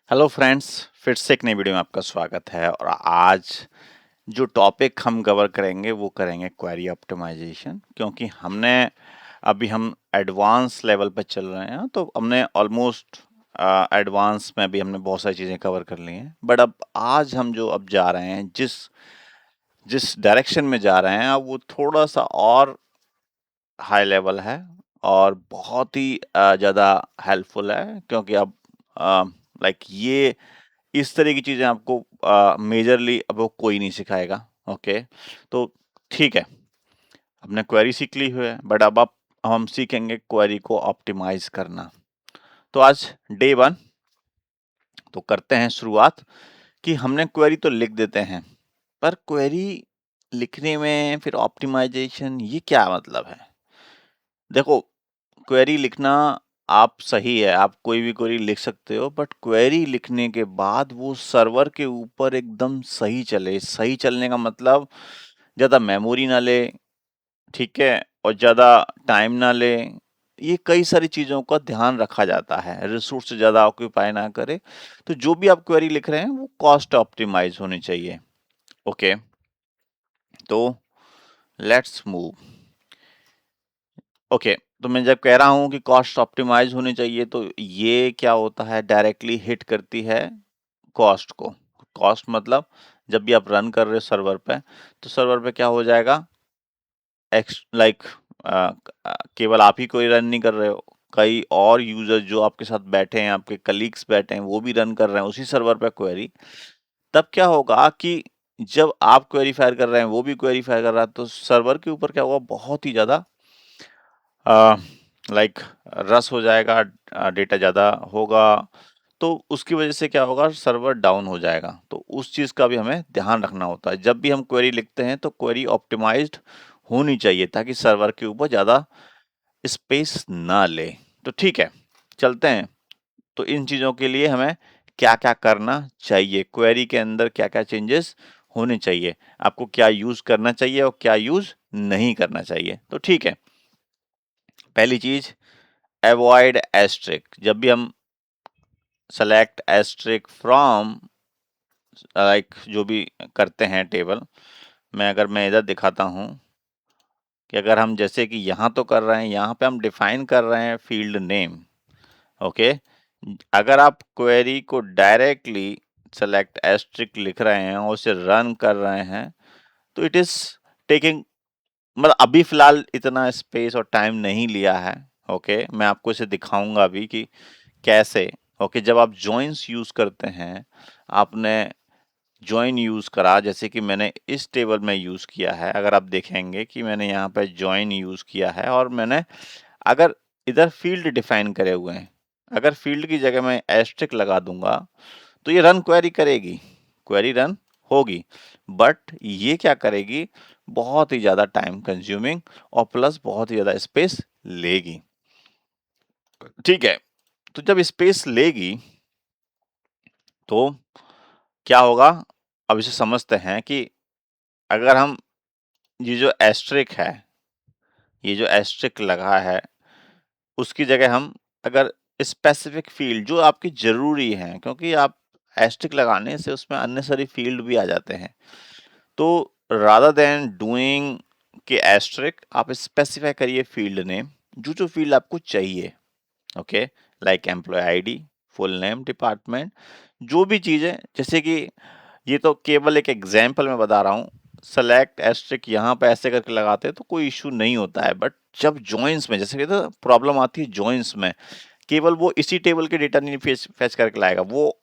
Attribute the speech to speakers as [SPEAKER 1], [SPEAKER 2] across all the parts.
[SPEAKER 1] Hello friends, फिर से एक नई वीडियो में आपका स्वागत है। और आज जो टॉपिक हम कवर करेंगे वो करेंगे क्वेरी ऑप्टिमाइजेशन। क्योंकि हम एडवांस लेवल पे चल रहे हैं, तो हमने ऑलमोस्ट एडवांस में भी हमने बहुत सारी चीज़ें कवर कर ली हैं। बट अब आज हम जो अब जा रहे हैं, जिस जिस डायरेक्शन में जा रहे हैं, अब वो थोड़ा सा और हाई लेवल है और बहुत ही ज़्यादा हेल्पफुल है। क्योंकि अब लाइक ये इस तरह की चीज़ें आपको मेजरली अब वो कोई नहीं सिखाएगा। ओके, तो ठीक है, हमने क्वेरी सीख ली है, बट अब हम सीखेंगे क्वेरी को ऑप्टिमाइज करना। तो आज डे 1, तो करते हैं शुरुआत कि हमने क्वेरी तो लिख देते हैं, पर क्वेरी लिखने में फिर ऑप्टिमाइजेशन ये क्या मतलब है? देखो, क्वेरी लिखना आप सही है, आप कोई भी क्वेरी लिख सकते हो, बट क्वेरी लिखने के बाद वो सर्वर के ऊपर एकदम सही चले। सही चलने का मतलब ज़्यादा मेमोरी ना ले, ठीक है? और ज़्यादा टाइम ना ले। ये कई सारी चीज़ों का ध्यान रखा जाता है, रिसोर्स ज़्यादा ऑक्यूपाई ना करे। तो जो भी आप क्वेरी लिख रहे हैं वो कॉस्ट ऑप्टिमाइज होनी चाहिए। ओके, तो लेट्स मूव। ओके, तो मैं जब कह रहा हूँ कि कॉस्ट ऑप्टिमाइज होनी चाहिए, तो ये क्या होता है, डायरेक्टली हिट करती है कॉस्ट को। कॉस्ट मतलब जब भी आप रन कर रहे हो सर्वर पे, तो सर्वर पे क्या हो जाएगा, एक्स लाइक केवल आप ही कोई रन नहीं कर रहे हो, कई और यूजर जो आपके साथ बैठे हैं, आपके कलीग्स बैठे हैं, वो भी रन कर रहे हैं उसी सर्वर पे क्वेरी। तब क्या होगा कि जब आप क्वेरी फायर कर रहे हैं, वो भी क्वेरी फायर कर रहा है, तो सर्वर के ऊपर क्या होगा, बहुत ही ज्यादा लाइक रस हो जाएगा, डेटा ज़्यादा होगा। तो उसकी वजह से क्या होगा, सर्वर डाउन हो जाएगा। तो उस चीज़ का भी हमें ध्यान रखना होता है। जब भी हम क्वेरी लिखते हैं तो क्वेरी ऑप्टिमाइज्ड होनी चाहिए, ताकि सर्वर के ऊपर ज़्यादा स्पेस ना ले। तो ठीक है, चलते हैं। तो इन चीज़ों के लिए हमें क्या-क्या करना चाहिए, क्वेरी के अंदर क्या-क्या चेंजेस होने चाहिए, आपको क्या यूज़ करना चाहिए और क्या यूज़ नहीं करना चाहिए। तो ठीक है, पहली चीज़, अवॉइड एस्ट्रिक। जब भी हम सेलेक्ट एस्ट्रिक फ्रॉम लाइक जो भी करते हैं टेबल में, अगर मैं इधर दिखाता हूँ कि अगर हम जैसे कि यहाँ तो कर रहे हैं, यहाँ पे हम डिफाइन कर रहे हैं फील्ड नेम। ओके, अगर आप क्वेरी को डायरेक्टली सेलेक्ट एस्ट्रिक लिख रहे हैं और उसे रन कर रहे हैं, तो इट इज टेकिंग, मतलब अभी फिलहाल इतना स्पेस और टाइम नहीं लिया है। ओके, मैं आपको इसे दिखाऊंगा अभी कि कैसे। ओके, जब आप जॉइंस यूज करते हैं, आपने जॉइन यूज करा, जैसे कि मैंने इस टेबल में यूज किया है। अगर आप देखेंगे कि मैंने यहाँ पे जॉइन यूज किया है और मैंने अगर इधर फील्ड डिफाइन करे हुए हैं, अगर फील्ड की जगह मैं एस्ट्रिक लगा दूंगा, तो ये रन क्वेरी करेगी, क्वेरी रन होगी। बट ये क्या करेगी, बहुत ही ज्यादा टाइम कंज्यूमिंग और प्लस बहुत ही ज्यादा स्पेस लेगी। ठीक है, तो जब स्पेस लेगी तो क्या होगा, अब इसे समझते हैं कि अगर हम ये जो एस्ट्रिक है, ये जो एस्ट्रिक लगा है, उसकी जगह हम अगर स्पेसिफिक फील्ड जो आपकी जरूरी है, क्योंकि आप एस्ट्रिक लगाने से उसमें अननेसेसरी फील्ड भी आ जाते हैं, तो रादर देन डूइंग के एस्ट्रिक, आप स्पेसिफाई करिए फील्ड नेम, जो जो फील्ड आपको चाहिए। Okay, like employee ID, full name, department, जो भी चीजें, जैसे कि ये तो केवल एक एग्जाम्पल मैं बता रहा हूँ। सेलेक्ट एस्ट्रिक यहाँ पे ऐसे करके लगाते हैं तो कोई इशू नहीं होता है, बट जब जॉइंस में, जैसे कि तो प्रॉब्लम आती है जॉइंस में, केवल वो इसी टेबल के डेटा नहीं फेच फेच करके लाएगा, वो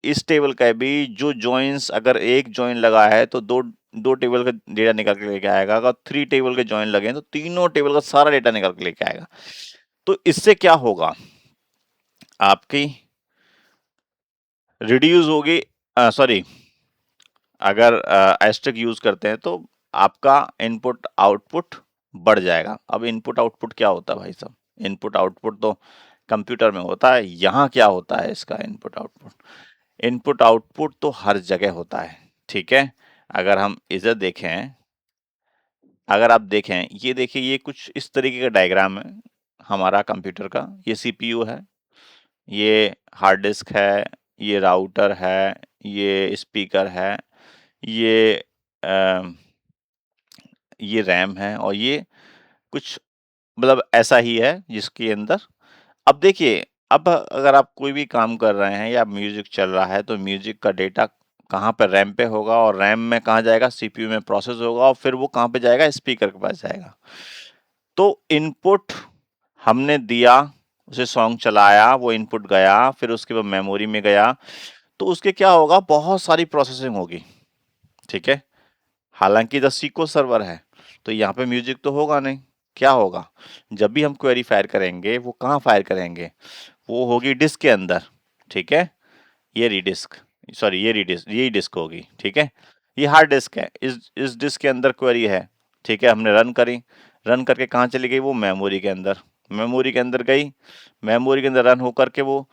[SPEAKER 1] इस टेबल का भी जो जॉइंस, अगर एक जॉइन लगा है तो दो दो टेबल का डेटा निकाल के लेके आएगा, अगर 3 टेबल के जॉइन लगे हैं तो तीनों टेबल का सारा डेटा निकाल के लेके आएगा। तो इससे क्या होगा, आपकी रिड्यूस होगी, सॉरी, अगर एस्ट्रिक यूज करते हैं तो आपका इनपुट आउटपुट बढ़ जाएगा। अब इनपुट आउटपुट क्या होता है भाई साहब, इनपुट आउटपुट तो कंप्यूटर में होता है, यहाँ क्या होता है इसका इनपुट आउटपुट, इनपुट आउटपुट तो हर जगह होता है। ठीक है, अगर हम इधर देखें, अगर आप देखें, ये देखिए, ये कुछ इस तरीके का डायग्राम है हमारा कंप्यूटर का। ये सीपीयू है, ये हार्ड डिस्क है, ये राउटर है, ये स्पीकर है, ये ये रैम है और ये कुछ मतलब ऐसा ही है जिसके अंदर अब देखिए, अब अगर आप कोई भी काम कर रहे हैं या म्यूजिक चल रहा है तो म्यूजिक का डेटा कहाँ पे रैम पे होगा और रैम में कहाँ जाएगा, सीपीयू में प्रोसेस होगा और फिर वो कहाँ पे जाएगा, स्पीकर के पास जाएगा। तो इनपुट हमने दिया, उसे सॉन्ग चलाया, वो इनपुट गया, फिर उसके बाद मेमोरी में गया, तो उसके क्या होगा, बहुत सारी प्रोसेसिंग होगी, ठीक है। हालांकि द SQL सर्वर है, तो यहाँ पे म्यूजिक तो होगा नहीं। क्या होगा, जब भी हम क्वेरी फायर करेंगे वो कहाँ फायर करेंगे, वो होगी डिस्क के अंदर, ठीक है। ये रीडिस्क, सॉरी ये रीडिस्क, यही डिस्क होगी, ठीक है। ये हार्ड डिस्क है, इस डिस्क के अंदर क्वेरी है, ठीक है। हमने रन करी, रन करके कहाँ चली गई, वो मेमोरी के अंदर, मेमोरी के अंदर गई, मेमोरी के अंदर रन होकर के वो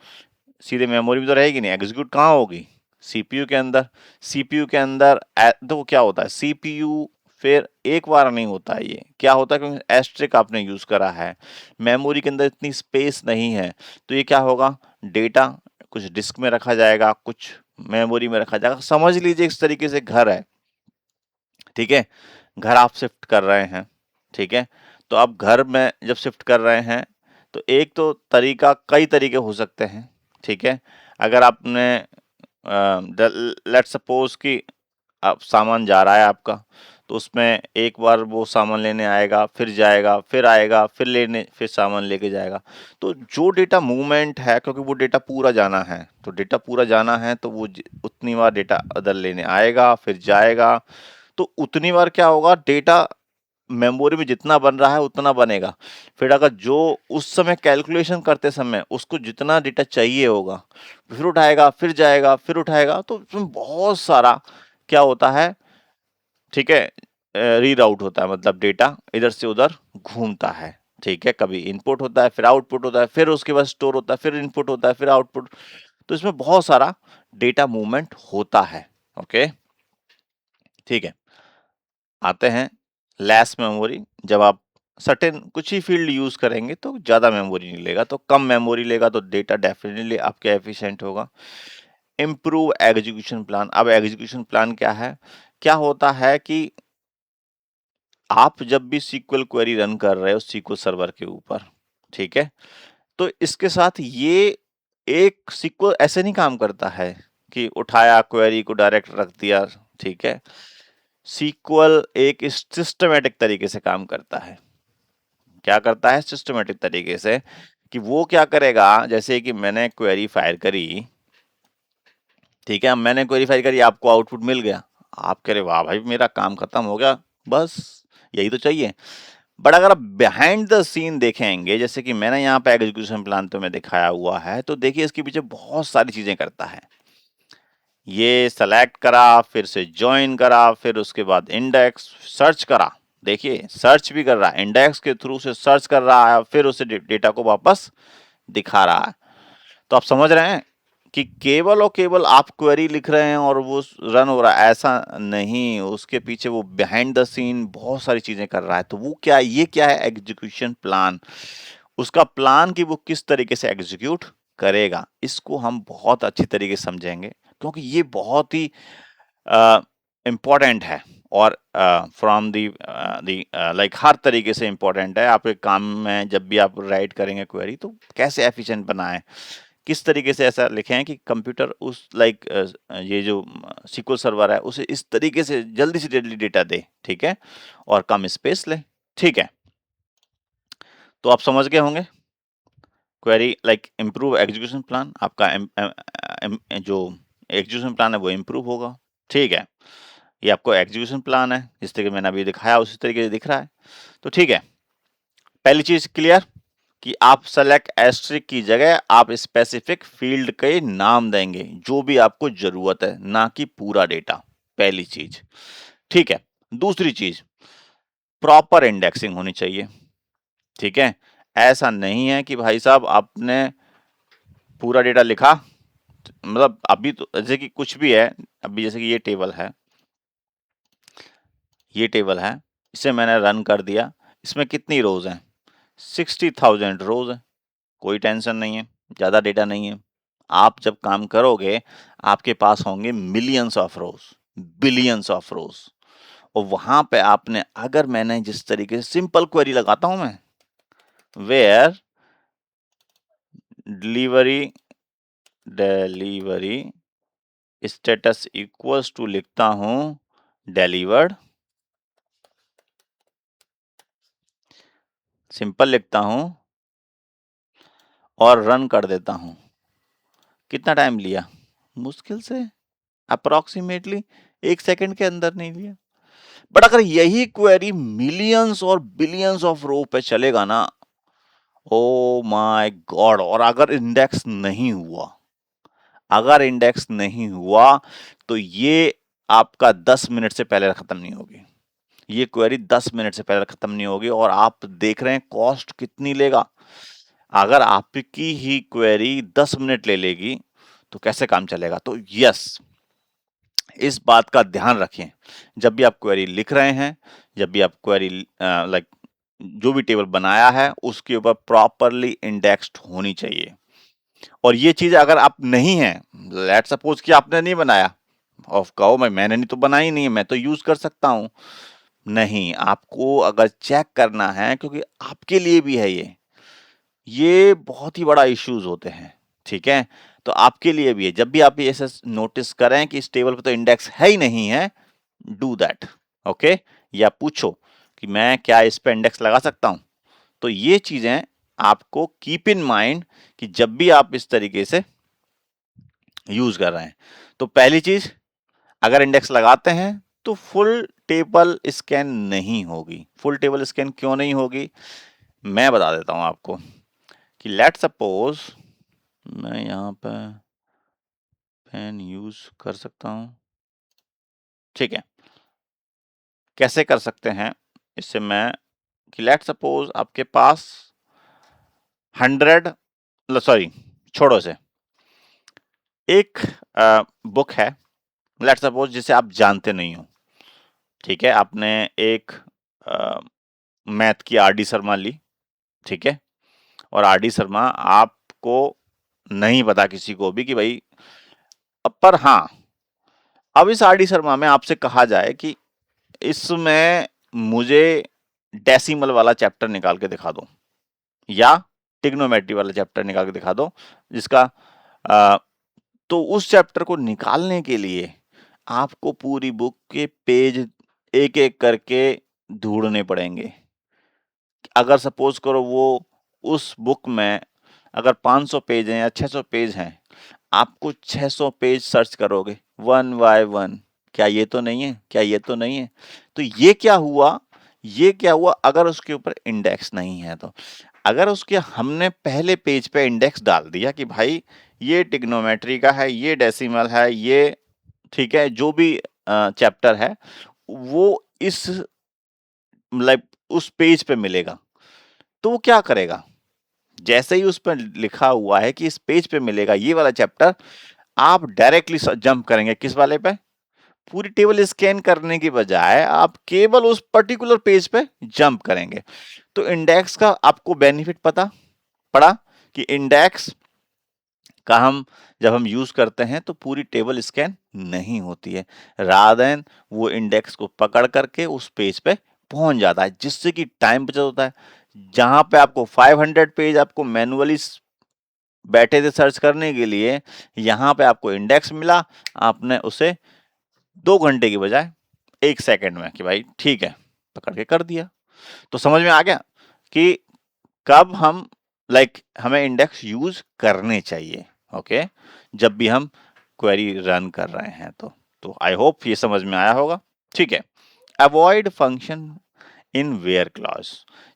[SPEAKER 1] सीधे मेमोरी में तो रहेगी नहीं, एग्जीक्यूट कहाँ होगी, सीपीयू के अंदर। सीपीयू के अंदर तो क्या होता है, सीपीयू फिर एक बार नहीं होता है, ये क्या होता है, क्योंकि एस्ट्रिक आपने यूज करा है, मेमोरी के अंदर इतनी स्पेस नहीं है, तो ये क्या होगा, डेटा कुछ डिस्क में रखा जाएगा, कुछ मेमोरी में रखा जाएगा। समझ लीजिए इस तरीके से घर है, ठीक है। घर आप शिफ्ट कर रहे हैं, ठीक है। तो आप घर में जब शिफ्ट कर रहे हैं तो एक तो तरीका, कई तरीके हो सकते हैं, ठीक है। अगर आपने लेट्स सपोज कि आप सामान जा रहा है आपका, तो उसमें एक बार वो सामान लेने आएगा, फिर जाएगा, फिर आएगा, फिर लेने, फिर सामान लेके जाएगा। तो जो डेटा मूवमेंट है, क्योंकि वो डेटा पूरा जाना है, तो डेटा पूरा जाना है तो वो उतनी बार डेटा अदर लेने आएगा, फिर जाएगा, तो उतनी बार क्या होगा, डेटा मेमोरी में जितना बन रहा है उतना बनेगा। फिर अगर जो उस समय कैलकुलेशन करते समय उसको जितना डेटा चाहिए होगा, फिर उठाएगा, फिर जाएगा, फिर उठाएगा, तो उसमें बहुत सारा क्या होता है, ठीक है, रीराउट होता है, मतलब डेटा इधर से उधर घूमता है, ठीक है। कभी इनपुट होता है, फिर आउटपुट होता है, फिर उसके बाद स्टोर होता है, फिर इनपुट होता है, फिर आउटपुट। तो इसमें बहुत सारा डेटा मूवमेंट होता है, ओके, ठीक है। आते हैं लेस मेमोरी, जब आप सर्टेन कुछ ही फील्ड यूज करेंगे तो ज्यादा मेमोरी नहीं लेगा, तो कम मेमोरी लेगा तो डेटा डेफिनेटली आपके एफिशिएंट होगा। इम्प्रूव एग्जीक्यूशन प्लान, अब एग्जीक्यूशन प्लान क्या है, क्या होता है कि आप जब भी SQL क्वेरी रन कर रहे हो SQL सर्वर के ऊपर, ठीक है, तो इसके साथ ये एक SQL ऐसे नहीं काम करता है कि उठाया क्वेरी को डायरेक्ट रख दिया, ठीक है। SQL एक सिस्टमेटिक तरीके से काम करता है। क्या करता है, सिस्टमेटिक तरीके से, कि वो क्या करेगा, जैसे कि मैंने क्वेरी फायर करी, ठीक है, अब मैंने क्वेरी फायर करी, आपको आउटपुट मिल गया, आप कह रहे वाह भाई मेरा काम खत्म हो गया, बस यही तो चाहिए। बट अगर आप बिहाइंड द सीन देखेंगे, जैसे कि मैंने यहाँ पे एग्जीक्यूशन प्लान तो में दिखाया हुआ है, तो देखिए इसके पीछे बहुत सारी चीजें करता है। ये सेलेक्ट करा, फिर से ज्वाइन करा, फिर उसके बाद इंडेक्स सर्च करा, देखिए सर्च भी कर रहा है, इंडेक्स के थ्रू से सर्च कर रहा है, फिर उसे डेटा को वापस दिखा रहा है। तो आप समझ रहे हैं कि केवल और केवल आप क्वेरी लिख रहे हैं और वो रन हो रहा है, ऐसा नहीं, उसके पीछे वो बिहाइंड द सीन बहुत सारी चीजें कर रहा है। तो वो क्या, ये क्या है, एग्जीक्यूशन प्लान, उसका प्लान कि वो किस तरीके से एग्जीक्यूट करेगा, इसको हम बहुत अच्छी तरीके से समझेंगे, क्योंकि ये बहुत ही इम्पोर्टेंट है, और फ्रॉम दी दी लाइक हर तरीके से इम्पोर्टेंट है आपके काम में। जब भी आप राइट करेंगे क्वेरी, तो कैसे एफिशिएंट बनाएं, किस तरीके से ऐसा लिखें कि कंप्यूटर उस लाइक ये जो SQL सर्वर है उसे इस तरीके से जल्दी से जल्दी डेटा दे, ठीक है, और कम स्पेस ले, ठीक है। तो आप समझ गए होंगे, query like improve execution plan, आपका जो एग्जीक्यूशन प्लान है वो इम्प्रूव होगा, ठीक है। ये आपको एग्जीक्यूशन प्लान है, जिस तरीके मैंने अभी दिखाया उसी तरीके से दिख रहा है, तो ठीक है। पहली चीज क्लियर कि आप सेलेक्ट एस्ट्रिक की जगह आप स्पेसिफिक फील्ड के नाम देंगे जो भी आपको जरूरत है, ना कि पूरा डेटा, पहली चीज, ठीक है। दूसरी चीज, प्रॉपर इंडेक्सिंग होनी चाहिए, ठीक है। ऐसा नहीं है कि भाई साहब आपने पूरा डेटा लिखा, मतलब अभी तो जैसे कि कुछ भी है, अभी जैसे कि ये टेबल है, इसे मैंने रन कर दिया, इसमें कितनी रोज हैं, 60,000 रोज है, कोई टेंशन नहीं है, ज्यादा डेटा नहीं है, आप जब काम करोगे आपके पास होंगे millions of rose, billions of रोज, और वहां पे आपने अगर मैंने जिस तरीके से सिंपल क्वेरी लगाता हूं मैं, where delivery delivery status equals to लिखता हूं डिलीवर्ड, सिंपल लिखता हूं और रन कर देता हूं, कितना टाइम लिया? मुश्किल से अप्रोक्सीमेटली 1 सेकंड के अंदर नहीं लिया। बट अगर यही क्वेरी मिलियंस और बिलियंस ऑफ रो पे चलेगा ना, ओ माय गॉड, और अगर इंडेक्स नहीं हुआ, अगर इंडेक्स नहीं हुआ तो ये आपका 10 मिनट से पहले खत्म नहीं होगी, ये क्वेरी 10 मिनट से पहले खत्म नहीं होगी। और आप देख रहे हैं कॉस्ट कितनी लेगा। अगर आपकी ही क्वेरी 10 मिनट ले लेगी तो कैसे काम चलेगा? तो यस, इस बात का ध्यान रखें जब भी आप क्वेरी लिख रहे हैं, जब भी आप क्वेरी लाइक जो भी टेबल बनाया है उसके ऊपर प्रॉपरली इंडेक्स्ड होनी चाहिए। और ये चीज अगर आप नहीं है, लेट सपोज कि आपने नहीं बनाया, ऑफ कहो मैंने नहीं तो बनाई नहीं है, मैं तो यूज कर सकता हूं। नहीं, आपको अगर चेक करना है, क्योंकि आपके लिए भी है ये बहुत ही बड़ा इश्यूज होते हैं, ठीक है? तो आपके लिए भी है, जब भी आप ये ऐसे नोटिस करें कि इस टेबल पे तो इंडेक्स है ही नहीं है, डू दैट, ओके? या पूछो कि मैं क्या इस पे इंडेक्स लगा सकता हूं। तो ये चीजें आपको कीप इन माइंड कि जब भी आप इस तरीके से यूज कर रहे हैं, तो पहली चीज, अगर इंडेक्स लगाते हैं तो फुल टेबल स्कैन नहीं होगी। फुल टेबल स्कैन क्यों नहीं होगी, मैं बता देता हूं आपको कि लेट सपोज मैं यहाँ पे पेन यूज कर सकता हूं, ठीक है? कैसे कर सकते हैं इससे, मैं कि लेट सपोज आपके पास 100, सॉरी छोड़ो से, एक बुक है लेट सपोज जिसे आप जानते नहीं हो, ठीक है? आपने एक मैथ की आर डी शर्मा ली, ठीक है? और आर डी शर्मा आपको नहीं पता किसी को भी कि भाई, पर हाँ, अब इस आर डी शर्मा में आपसे कहा जाए कि इसमें मुझे डेसिमल वाला चैप्टर निकाल के दिखा दो या ट्रिग्नोमेट्री वाला चैप्टर निकाल के दिखा दो, जिसका अ, तो उस चैप्टर को निकालने के लिए आपको पूरी बुक के पेज एक एक करके ढूंढने पड़ेंगे। अगर सपोज करो वो उस बुक में अगर 500 पेज हैं या 600 पेज हैं, आपको 600 पेज सर्च करोगे वन बाय वन, क्या ये तो नहीं है, क्या ये तो नहीं है? तो ये क्या हुआ, ये क्या हुआ अगर उसके ऊपर इंडेक्स नहीं है? तो अगर उसके हमने पहले पेज पे इंडेक्स डाल दिया कि भाई ये ट्रिग्नोमेट्री का है, ये डेसिमल है, ये ठीक है, जो भी चैप्टर है वो इस मतलब उस पेज पे मिलेगा, तो वो क्या करेगा? जैसे ही उस पर लिखा हुआ है कि इस पेज पे मिलेगा ये वाला चैप्टर, आप डायरेक्टली जंप करेंगे किस वाले पे? पूरी टेबल स्कैन करने की बजाय आप केवल उस पर्टिकुलर पेज पे जंप करेंगे। तो इंडेक्स का आपको बेनिफिट पता पड़ा कि इंडेक्स का हम जब हम यूज करते हैं तो पूरी टेबल स्कैन नहीं होती है, रादर देन वो इंडेक्स को पकड़ करके उस पेज पे पहुंच जाता है, जिससे कि टाइम बचत होता है। जहां पे आपको 500 पेज आपको मैनुअली बैठे थे सर्च करने के लिए, यहाँ पे आपको इंडेक्स मिला, आपने उसे 2 घंटे की बजाय 1 सेकंड में कि भाई ठीक है पकड़ के कर दिया। तो समझ में आ गया कि कब हम हमें इंडेक्स यूज करने चाहिए, ओके? जब भी हम क्वेरी रन कर रहे हैं तो आई होप ये समझ में आया होगा, ठीक है? Avoid function in where clause,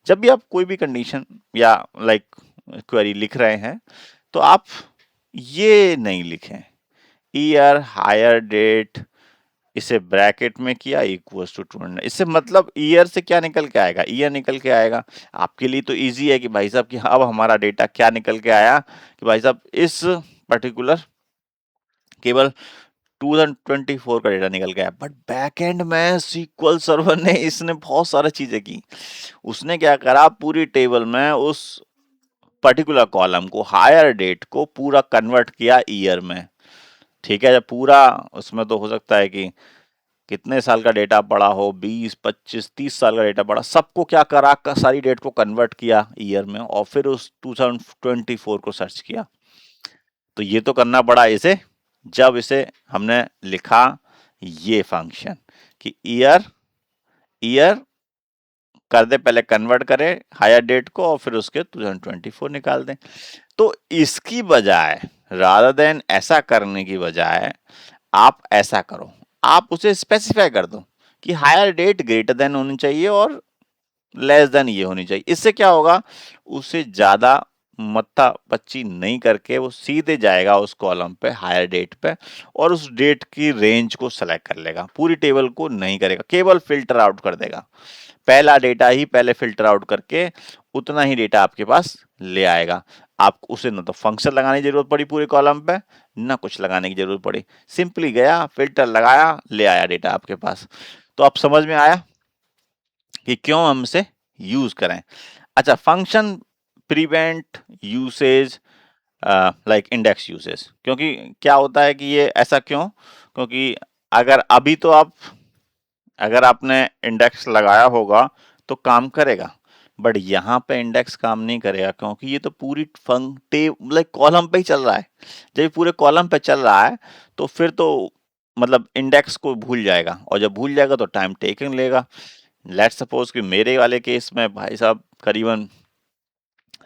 [SPEAKER 1] जब भी आप कोई भी कंडीशन या क्वेरी लिख रहे हैं तो आप ये नहीं लिखें ईयर हायर डेट, इसे ब्रैकेट में किया इक्वल्स टू 200। इससे मतलब ईयर से क्या निकल के आएगा? ईयर निकल के आएगा। आपके लिए तो इजी है कि भाई साहब कि अब हमारा डेटा क्या निकल के आया कि भाई साहब इस पर्टिकुलर केवल 2024 का डेटा निकल गया। बट बैकएंड में सीक्वल सर्वर ने इसने बहुत सारी चीजें की। उसने क्या करा, पूरी टेबल में उस पर्टिकुलर कॉलम को, हायर डेट को पूरा कन्वर्ट किया ईयर में। ठीक है, जब पूरा, उसमें तो हो सकता है कि कितने साल का डेटा पड़ा हो, 20, 25, 30 साल का डेटा पड़ा, सबको क्या करा, सारी डेट को कन्वर्ट किया ईयर में और फिर उस 2024 को सर्च किया। तो ये तो करना पड़ा इसे, जब इसे हमने लिखा ये फंक्शन कि ईयर ईयर कर दे, पहले कन्वर्ट करें हायर डेट को और फिर उसके 2024 निकाल दें। तो इसकी बजाय, रादर देन ऐसा करने की बजाय, आप ऐसा करो, आप उसे स्पेसिफाई कर दो कि हायर डेट ग्रेटर देन होनी चाहिए और लेस देन ये होनी चाहिए। इससे क्या होगा, उसे ज्यादा मत्था पच्ची नहीं करके वो सीधे जाएगा उस कॉलम पे, हायर डेट पे, और उस डेट की रेंज को सेलेक्ट कर लेगा, पूरी टेबल को नहीं करेगा, केवल फिल्टर आउट कर देगा। पहला डेटा ही पहले फिल्टर आउट करके उतना ही डेटा आपके पास ले आएगा। आपको उसे ना तो फंक्शन लगाने की जरूरत पड़ी पूरे कॉलम पे, ना कुछ लगाने की जरूरत पड़ी, सिंपली गया, फिल्टर लगाया, ले आया डेटा आपके पास। तो अब समझ में आया कि क्यों हम इसे यूज करें। अच्छा, function prevent usage like index usage, क्योंकि क्या होता है कि ये ऐसा क्यों, क्योंकि अगर अभी तो आप, अगर आपने इंडेक्स लगाया होगा तो काम करेगा, बट यहाँ पे इंडेक्स काम नहीं करेगा, क्योंकि ये तो पूरी लाइक कॉलम पे ही चल रहा है। जब ये पूरे कॉलम पे चल रहा है तो फिर तो मतलब इंडेक्स को भूल जाएगा, और जब भूल जाएगा तो टाइम टेकिंग लेगा। लेट्स सपोज कि मेरे वाले केस में भाई साहब करीबन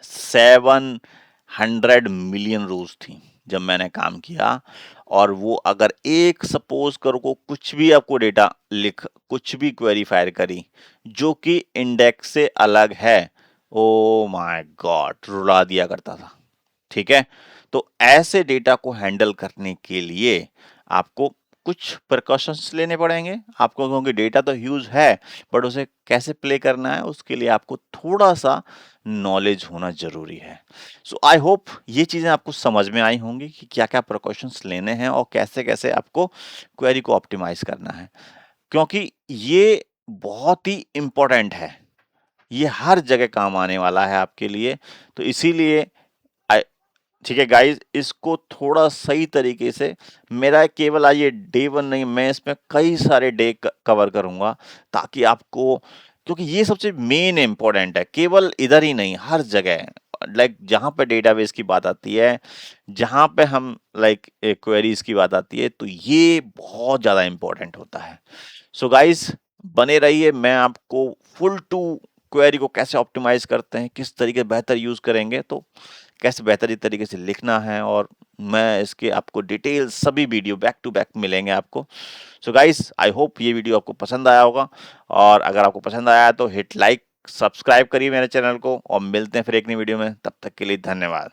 [SPEAKER 1] 700 मिलियन रोज थी जब मैंने काम किया, और वो अगर एक सपोज करो को कुछ भी आपको डेटा लिख, कुछ भी क्वेरी फायर करी जो कि इंडेक्स से अलग है, ओ माय गॉड, रुला दिया करता था। ठीक है, तो ऐसे डेटा को हैंडल करने के लिए आपको कुछ प्रिकॉशंस लेने पड़ेंगे आपको, क्योंकि डेटा तो ह्यूज है, बट उसे कैसे प्ले करना है उसके लिए आपको थोड़ा सा नॉलेज होना जरूरी है। सो आई होप ये चीजें आपको समझ में आई होंगी कि क्या क्या प्रिकॉशंस लेने हैं और कैसे कैसे आपको क्वेरी को ऑप्टिमाइज करना है, क्योंकि ये बहुत ही इंपॉर्टेंट है, ये हर जगह काम आने वाला है आपके लिए। तो इसीलिए ठीक है गाइस, इसको थोड़ा सही तरीके से, मेरा केवल आज ये डे 1 नहीं, मैं इसमें कई सारे डे कवर करूंगा, ताकि आपको, क्योंकि ये सबसे मेन इंपॉर्टेंट है, केवल इधर ही नहीं, हर जगह, लाइक जहां पे डेटाबेस की बात आती है, जहां पे हम लाइक क्वेरीज की बात आती है, तो ये बहुत ज्यादा इंपॉर्टेंट होता है। सो गाइस, बने रहिए, मैं आपको फुल टू क्वेरी को कैसे ऑप्टिमाइज करते हैं, किस तरीके बेहतर यूज करेंगे, तो कैसे बेहतरीन तरीके से लिखना है, और मैं इसके आपको डिटेल सभी वीडियो बैक टू बैक मिलेंगे आपको। सो गाइस, आई होप ये वीडियो आपको पसंद आया होगा, और अगर आपको पसंद आया तो हिट लाइक, सब्सक्राइब करिए मेरे चैनल को, और मिलते हैं फिर एक नई वीडियो में, तब तक के लिए धन्यवाद।